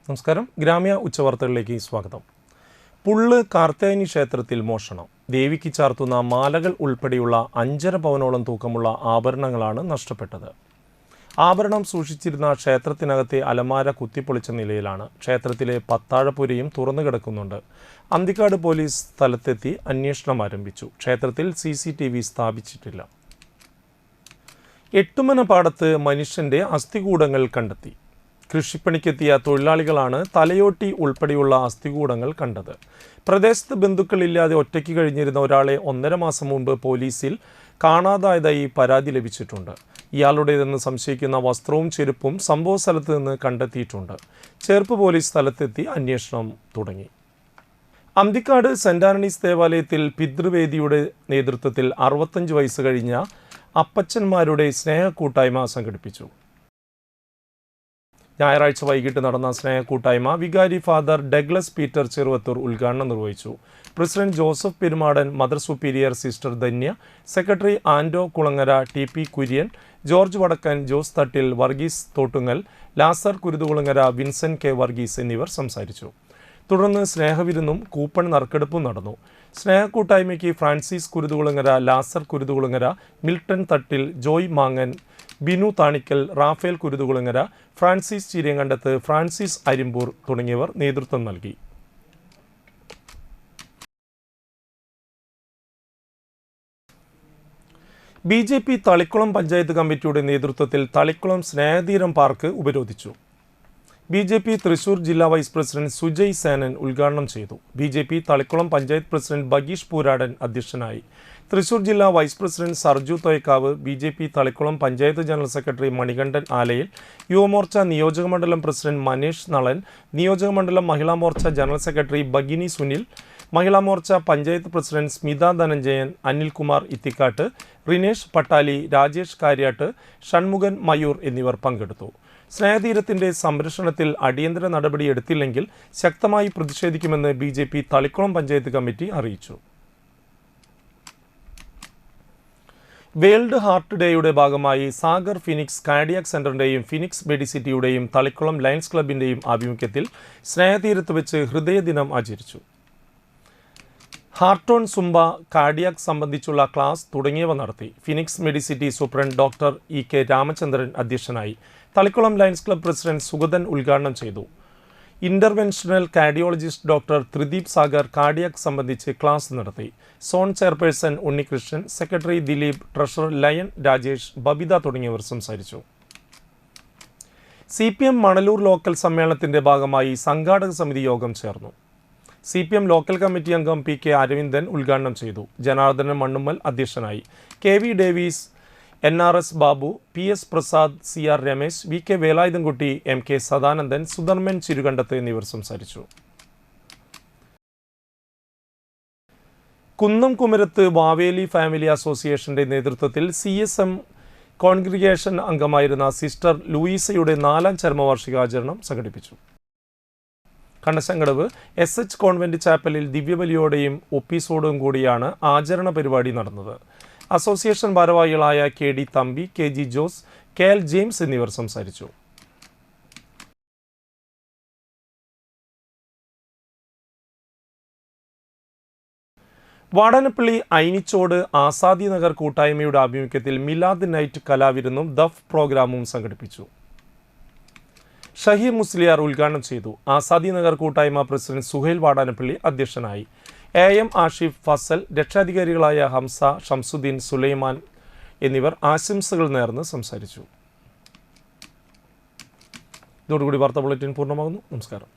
നമസ്കാരം. ഗ്രാമ്യ ഉച്ചവാർത്തകളിലേക്ക് സ്വാഗതം. പുള്ള് കാർത്യായനി ക്ഷേത്രത്തിൽ മോഷണം. ദേവിക്ക് ചാർത്തുന്ന മാലകൾ ഉൾപ്പെടെയുള്ള 5.5 പവനോളം തൂക്കമുള്ള ആഭരണങ്ങളാണ് നഷ്ടപ്പെട്ടത്. ആഭരണം സൂക്ഷിച്ചിരുന്ന ക്ഷേത്രത്തിനകത്തെ അലമാര കുത്തിപ്പൊളിച്ച നിലയിലാണ്. ക്ഷേത്രത്തിലെ പത്താഴപ്പുരയും തുറന്നു കിടക്കുന്നുണ്ട്. അന്തിക്കാട് പോലീസ് സ്ഥലത്തെത്തി അന്വേഷണം ആരംഭിച്ചു. ക്ഷേത്രത്തിൽ CCTV സ്ഥാപിച്ചിട്ടില്ല. എട്ടുമനപ്പാടത്ത് മനുഷ്യന്റെ അസ്ഥികൂടങ്ങൾ കണ്ടെത്തി. കൃഷിപ്പണിക്കെത്തിയ തൊഴിലാളികളാണ് തലയോട്ടി ഉൾപ്പെടെയുള്ള അസ്ഥികൂടങ്ങൾ കണ്ടത്. പ്രദേശത്ത് ബന്ധുക്കളില്ലാതെ ഒറ്റയ്ക്ക് കഴിഞ്ഞിരുന്ന ഒരാളെ 1.5 മാസം മുമ്പ് പോലീസിൽ കാണാതായതായി പരാതി ലഭിച്ചിട്ടുണ്ട്. ഇയാളുടേതെന്ന് സംശയിക്കുന്ന വസ്ത്രവും ചെരുപ്പും സംഭവ സ്ഥലത്ത് നിന്ന് കണ്ടെത്തിയിട്ടുണ്ട്. ചേർപ്പ് പോലീസ് സ്ഥലത്തെത്തി അന്വേഷണം തുടങ്ങി. അന്തിക്കാട് സെന്റ് ആന്റണീസ് ദേവാലയത്തിൽ പിതൃവേദിയുടെ നേതൃത്വത്തിൽ 65 വയസ്സ് കഴിഞ്ഞ അപ്പച്ചന്മാരുടെ സ്നേഹക്കൂട്ടായ്മ സംഘടിപ്പിച്ചു. ഞായറാഴ്ച വൈകിട്ട് നടന്ന സ്നേഹക്കൂട്ടായ്മ വികാരി ഫാദർ ഡഗ്ലസ് പീറ്റർ ചെറുവത്തൂർ ഉദ്ഘാടനം നിർവഹിച്ചു. President Joseph Perumadan, mother superior sister Dhanya, secretary Ando Kulangara, TP Kurian, George Vadakkan, Jose Thattil, Varghese Thottungal, Lazar Kuruthukulangara, Vincent K Varghese എന്നിവർ സംസാരിച്ചു. തുടർന്ന് സ്നേഹവിരുന്നും കൂപ്പൺ നറുക്കെടുപ്പും നടന്നു. സ്നേഹക്കൂട്ടായ്മയ്ക്ക് Francis Kuruthukulangara, Lazar Kuruthukulangara, Milton Thattil, Joy മാങ്ങൻ, Binu Thanikkal, Raphael Kuruthukulangara, Francis Chiriyankandath, Francis Arimpur തുടങ്ങിയവർ നേതൃത്വം നൽകി. BJP തളിക്കുളം പഞ്ചായത്ത് കമ്മിറ്റിയുടെ നേതൃത്വത്തിൽ തളിക്കുളം സ്നേഹതീരം പാർക്ക് ഉപരോധിച്ചു. BJP തൃശൂർ ജില്ലാ വൈസ് പ്രസിഡന്റ് സുജയ് സേനൻ ഉദ്ഘാടനം ചെയ്തു. BJP തളിക്കുളം പഞ്ചായത്ത് പ്രസിഡന്റ് ബഗീഷ് പൂരാടൻ അധ്യക്ഷനായി. തൃശൂർ ജില്ലാ vice president Sarju Thoyakkavu, BJP Thalikulam panchayat general secretary Manikandan Alayil, Yuvamorcha നിയോജകമണ്ഡലം പ്രസിഡന്റ് മനേഷ് നളൻ, നിയോജകമണ്ഡലം Mahila Morcha general secretary Bhagini Sunil, Mahila Morcha panchayat president Smitha Dhananjayan, Anilkumar Ithikkat, Rinesh Pattali, Rajesh Kariyat, Shanmukhan Mayur എന്നിവർ പങ്കെടുത്തു. സ്നേഹതീരത്തിന്റെ സംരക്ഷണത്തിൽ അടിയന്തര നടപടിയെടുത്തില്ലെങ്കിൽ ശക്തമായി പ്രതിഷേധിക്കുമെന്ന് BJP തളിക്കുളം പഞ്ചായത്ത് കമ്മിറ്റി അറിയിച്ചു. വേൾഡ് ഹാർട്ട് ഡേയുടെ ഭാഗമായി സാഗർ ഫിനിക്സ് കാർഡിയാക് സെന്ററിന്റെയും ഫിനിക്സ് മെഡിസിറ്റിയുടെയും തളിക്കുളം ലയൺസ് ക്ലബിന്റെയും ആഭിമുഖ്യത്തിൽ സ്നേഹതീരത്ത് വെച്ച് ഹൃദയദിനം ആചരിച്ചു. ഹാർട്ട് ഓൺ സുംബ, കാർഡിയാക് സംബന്ധിച്ചുള്ള ക്ലാസ് തുടങ്ങിയവ നടത്തി. Phoenix Medicity superintendent doctor EK Ramachandran അധ്യക്ഷനായി. Thalikulam Lions club president Sugathan ഉദ്ഘാടനം ചെയ്തു. Interventional cardiologist doctor Thrideep Sagar cardiac സംബന്ധിച്ച് ക്ലാസ് നടത്തി. Zone chairperson Unnikrishnan, secretary Dileep, treasurer Lion Rajesh, Babitha തുടങ്ങിയവർ സംസാരിച്ചു. CPM മണലൂർ ലോക്കൽ സമ്മേളനത്തിന്റെ ഭാഗമായി സംഘാടക സമിതി യോഗം ചേർന്നു. CPM ലോക്കൽ കമ്മിറ്റി അംഗം PK അരവിന്ദൻ ഉദ്ഘാടനം ചെയ്തു. ജനാർദ്ദനൻ മണ്ണുമ്മൽ അധ്യക്ഷനായി. KV Davis, NRS Babu, PS Prasad, CR Ramesh, VK Velayudhankutty, MK Sadanandan, Sudharman Chirukandath എന്നിവർ സംസാരിച്ചു. കുന്നം കുമരത്ത് വാവേലി ഫാമിലി അസോസിയേഷന്റെ നേതൃത്വത്തിൽ CSM കോൺഗ്രിഗേഷൻ അംഗമായിരുന്ന സിസ്റ്റർ ലൂയിസയുടെ 4ാം ചരമവാർഷികാചരണം സംഘടിപ്പിച്ചു. കണ്ണശങ്കടവ് SH കോൺവെന്റ് ചാപ്പലിൽ ദിവ്യബലിയോടെയും ഒപ്പീസോടും കൂടിയാണ് ആചരണ പരിപാടി നടന്നത്. അസോസിയേഷൻ ഭാരവാഹികളായ KD Thampi, KG Jose, KL James എന്നിവർ സംസാരിച്ചു. വാടാനപ്പള്ളി ഐനിച്ചോട് ആസാദി നഗർ കൂട്ടായ്മയുടെ ആഭിമുഖ്യത്തിൽ മിലാദ് നൈറ്റ് കലാവിരുന്നും ദഫ് പ്രോഗ്രാമും സംഘടിപ്പിച്ചു. ഷഹീർ മുസ്ലിയാർ ഉദ്ഘാടനം ചെയ്തു. ആസാദി നഗർ കൂട്ടായ്മ പ്രസിഡന്റ് സുഹൈൽ വാടാനപ്പള്ളി അധ്യക്ഷനായി. AM ആഷിഫ്, ഫസൽ, രക്ഷാധികാരികളായ ഹംസ, ഷംസുദ്ദീൻ, സുലൈമാൻ എന്നിവർ ആശംസകൾ നേർന്ന് സംസാരിച്ചു. ഇതോടുകൂടി വാർത്താ ബുള്ളറ്റിൻ പൂർണ്ണമാകുന്നു. നമസ്കാരം.